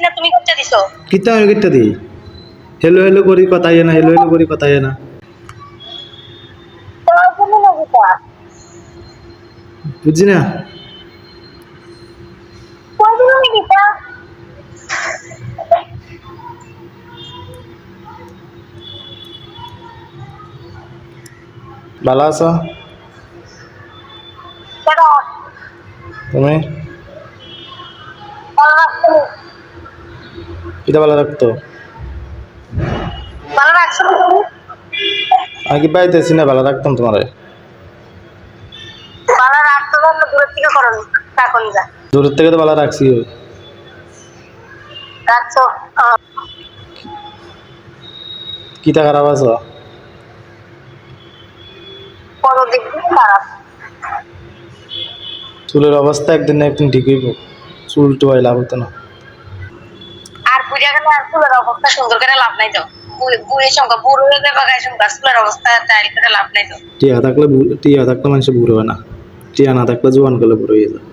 না তুমি করতে দিছো কিতা আমি কিতা দিই হেলো হেলো করি কথা না হেলো হেলো করি কথা না তোমার জন্য না যেটা বুঝছি না তোমার জন্য না যেটা ভালো আছো সেটা তুমি কিতা ভালো রাখতো ভালো রাখছো না তুমি আমি কি পাইতেছি না ভালো রাখতাম তোমারে ভালো রাখতে পারলে দূরের থেকে করো এখন যা দূরের থেকে তো ভালো রাখছি রাখছো কিতা খারাপ আছো কত দেখবি খারাপ চুলের অবস্থা একদিন না একদিন ঠিক হইব চুল টুয়াই লাভ হতো না আর পূজা গেলে আর চুলের অবস্থা সুন্দর করে লাভ নাই তো বুড়ির সঙ্গে বুড়ো হয়ে যাবে গায়ে সঙ্গে চুলের অবস্থা তারি করে লাভ নাই তো টিয়া থাকলে মানুষ বুড়ো হয় না টিয়া না থাকলে জোয়ান করলে বুড়ো হয়ে যায়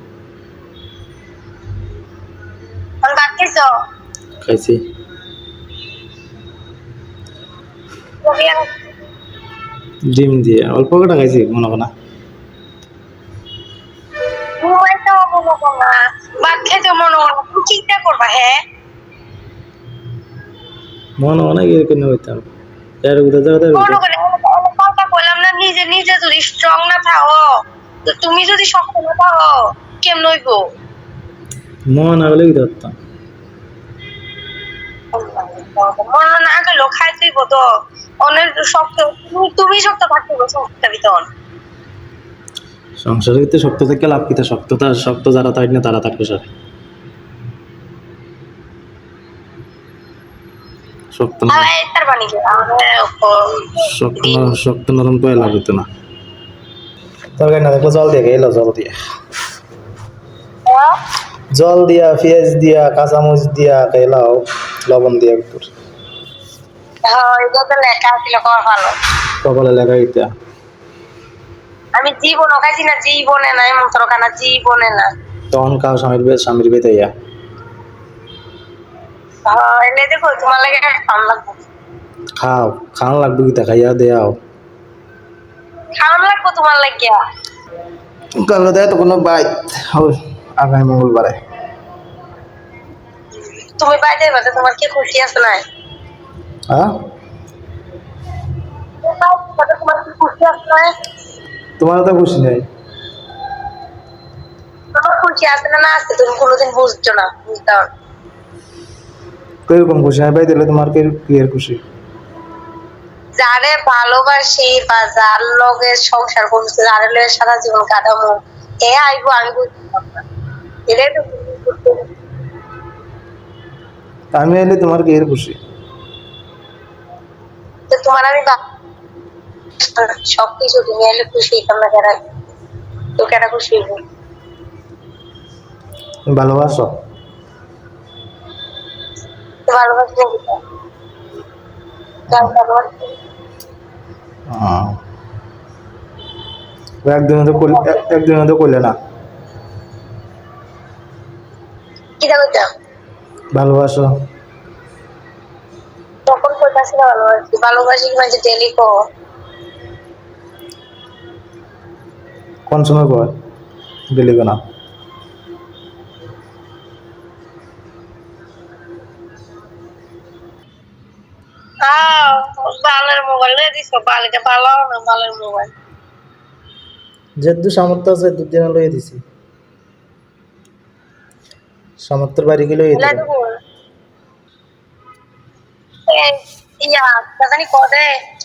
আমি ভাত খাইছো খাইছি ডিম দিয়ে অল্প কটা খাইছি মনে হয় না ঘুমাইতে মনে না ভাত খাইতে মনে হয় না তুমি চিন্তা করবা হ্যাঁ মনে হয় না কি কেন হইতাম এর উঠে যাওয়া মনে করে কথা বললাম না নিজে নিজে যদি স্ট্রং না থাকো তো তুমি যদি শক্ত না থাকো কেমন হইব মন আগলে কি ধরতাম মনে না গেল খাইতেই তো অনেক শক্ত তুমি শক্ত থাকতে সংস্কার ভিতর সংসারে তো শক্ত থেকে লাভ কিতা শক্ত যারা থাকে না তারা থাকবে স্যার শক্ত না তার বানি শক্ত নরম তো লাভ হতো না তরকারি না দেখো জল দিয়ে এলো জল দিয়া পেঁয়াজ দিয়া কাঁচামরিচ দিয়া এলাও লবণ দিয়া একটু এটা তো লেখা ছিল কর ভালো কপালে লেখা এটা আমি জীবনও খাইছি না জীবনে না এমন তরকানা জীবনে না তখন খাও স্বামীর বেতে ইয়া এলে দেখো তোমার লাগে খাওয়ান লাগবে খাওয়ান লাগবে কি দেখাইয়া দেয়াও খাওয়ান লাগবে তোমার লাগিয়া কালকে দেয় তো কোনো বাইক আগামী মঙ্গলবারে তুমি বাইরে বাজে তোমার কি খুশি আছে না হ্যাঁ তোমার কি খুশি আছে না তোমার তো খুশি নেই তোমার খুশি আছে না আছে তুমি কোনোদিন বুঝছো না বুঝতে পারো কিরকম খুশি আমি পাই দিলে তোমার কি এর খুশি যারে ভালোবাসি বা যার লগে সংসার করছে যার লগে সারা জীবন কাটাবো এ আইবো আমি বুঝতে পারবো না এটাই তো আমি এলে তোমার কি এর খুশি তো তোমার আমি সবকিছু তুমি এলে খুশি তোমরা কেন তো কেন খুশি হইব ভালোবাসো ভালোবাসি ভালোবাসি একদিনে তো করলে না কি বলতাম ভালোবাসো তখন কোথাছি না ভালোবাসি মানে ডেলি কো কোন সময় কর দিলি না বালের মোবাইল দিস বালিটা ভালো না বালের মোবাইল যেহেতু সামর্থ্য আছে দুদিন লইয়ে দিছি সামর্থ্যের বাড়ি গেলে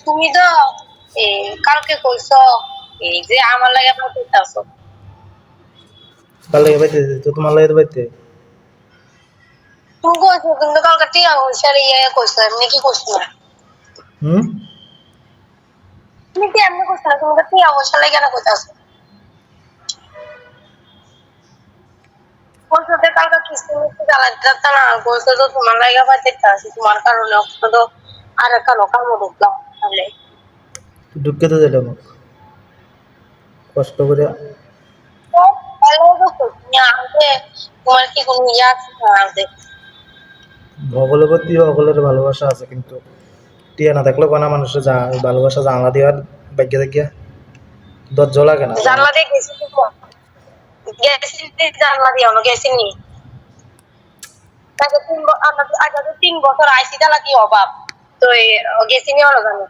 তুমি তো কালকে কইছো এই যে আমার লাগে আপনার করতেছো কাল লাগে বাইতে তো তোমার লাগে বাইতে তুমি কইছো কিন্তু কালকে টিয়া হইছে কইছো এমনি কি কইছো না তুমি কি এমনি কইছো না তুমি টিয়া হইছে লাগে না কইতাছো কইছো যে কালকে কিস্তি মিস্তি চালাতে না কইছো তো তোমার লাগে বাইতে আছে তোমার কারণে তো আর একটা লোকাল ঢুকলাম তাহলে ঢুকে তো দিলাম কষ্ট করে তোমার কি কোনো ইয়ে আছে সকলের প্রতি সকলের ভালোবাসা আছে, কিন্তু টিয়া না থাকলে কোনা মানুষের ভালোবাসা জানলা দেওয়ার ভাগ্য দেখিয়া ধৈর্য লাগে না। জানলা দিয়ে গেছি তো, গেছি জানলা দিয়ে অন্য গেছিনি। আগে 3 বছর আইসি তালা কি অভাব, তো গেছিনি অন্য জানো।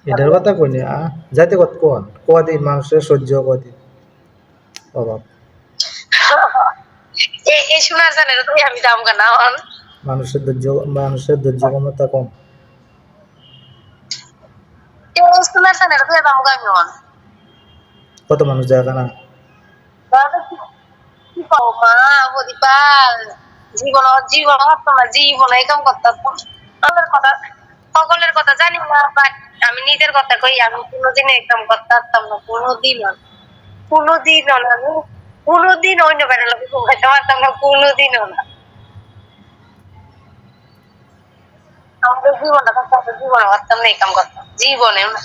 এটার কথা কইনি, যাইতে কত কদিন মানুষের সহ্য কদিন অভাব, এই শোনার জানের তো আমি দাম কেনা মানুষের ধৈর্য ক্ষমতা কম। শোনার জানের তো দাম আমি অন কত মানুষ জায়গা না কি পাবো মা প্রদীপাল, জীবন জীবন তোমার জীবন একদম করতে সকলের কথা জানি না, বাট আমি নিজের কথা কই, আমি কোনোদিন একদম করতে পারতাম না, কোনোদিনও না, আমি কোনোদিন অন্য বেড়া লোক ঘুমাইতে পারতাম না, কোনোদিনও না। আমাদের জীবনটা থাকতে জীবনে পারতাম না, এই কাম করতাম জীবনেও না।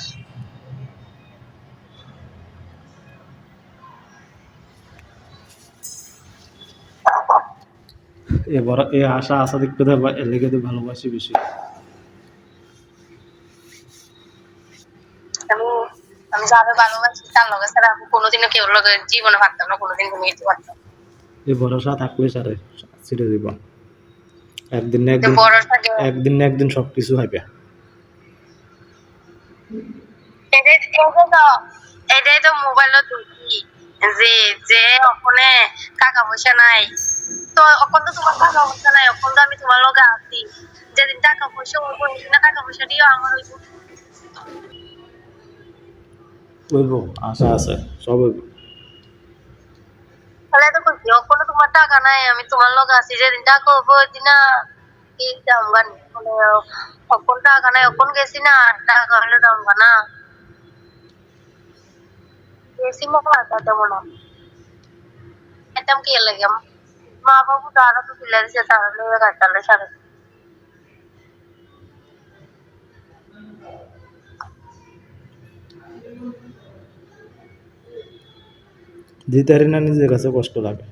এবার এই আশা আশা দেখতে লেগে ভালোবাসি বেশি। আমি আমি যাবে ভালোবাসি তার লগে ছাড়া আমি কোনোদিনও কেউ লগে জীবনে পারতাম না, কোনোদিন ঘুমিয়ে পারতাম। এই ভরসা থাকলে সারে ছেড়ে দিব, একদিন না একদিন সবকিছু হবে। এটাই তো মোবাইলত দেখি যে যে ওখানে টাকা পয়সা নাই, তো এখন তো তোমার টাকা পয়সা নাই, এখন তো আমি তোমার লগে আছি, যেদিন টাকা পয়সা হইব সেদিন টাকা পয়সা দিও আমার হইব। হইব, আশা আছে, সব হইব। তাহলে তো খুশি, এখন তোমার টাকা নাই আমি তোমার লগে আছি, যেদিন টাকা হইব ওইদিন না কি দাম গান, মানে এখন টাকা নাই, এখন গেছি না, টাকা হলে দাম না বেশি মজা তেমন এটাম কি লাগে মা বাবু তারা তো তুলে দিচ্ছে, তারা লয়ে গাছালে সারে দিতে পারি না, নিজের কাছে কষ্ট লাগে,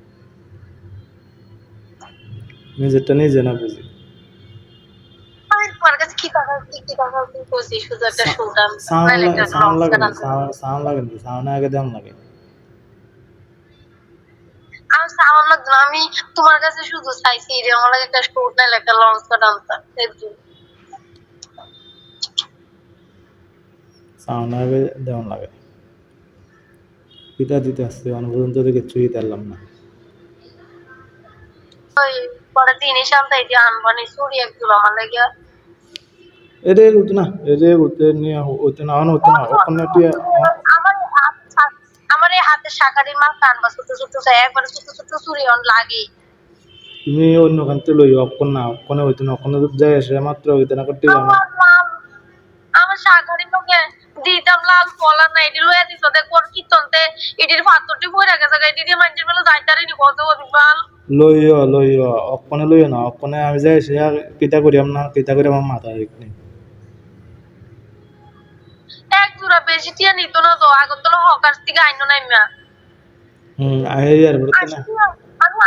নিজেরটা নিজে না বুঝি। আমি তোমার কাছে কি টাকা কি টাকা কি করছি, শুধু একটা শুনলাম সাউন্ড লাগে সাউন্ড আগে দাম লাগে। আমি সাউন্ড লাগতো না, আমি তোমার কাছে শুধু চাইছি যে আমার লাগে একটা শুট নাইলে একটা লঞ্চ কাট আনতাম, সাউন্ড আগে দেওয়ান লাগে। পিতা দিতে আসছে অনেক পর্যন্ত কিছুই দিতাম না। পরে জিনিস আনতে এই যে আনবানি চুরি একদম আমার লাগে এরে হতো না, এরে হতে নিয়ে হতো না, হতো না ওখানে আমার এই হাতে শাকারির মাল কানবা ছোট ছোট চাই, একবারে ছোট ছোট চুরি অন লাগে। তুমি অন্য কান্তে লই অক্ষণ না, অক্ষণে হইতো না, অক্ষণে যাই আসে মাত্র হইতো না করতে আমার শাকারির লোকে দিতাম লাল ফলা না, এটি লইয়া দিত দেখো কীর্তনতে এটির পাথরটি বইরা গেছে, এটি দিয়ে মানুষের বেলা যাইতারিনি কত অধিকাল লইও অক্ষণে লইও না, অক্ষণে আমি যাই সে পিতা করিয়াম না, পিতা করে আমার মাথা দেখনি এক জোড়া বেশি টিয়া নিত না তো, আগরতলা হকার থেকে আইনো নাই মা। এই আর বলতে না, আমি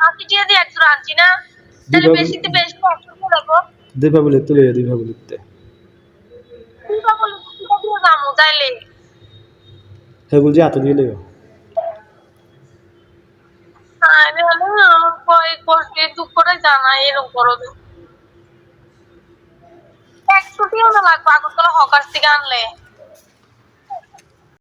80 টিয়া দিয়ে এক জোড়া আনছি না, তাহলে বেশিতে বেশি 100 করে রাখো। দীপাবলিতে লইয়া দীপাবলিতে দিয়ে দামো তাইলে সেগুলো যে এত দিয়ে লইও। আরে কয় কষ্টে দুঃখটাই জানা এরকম করো 100 টিয়া না লাগবে আগরতলা হকার থেকে আনলে।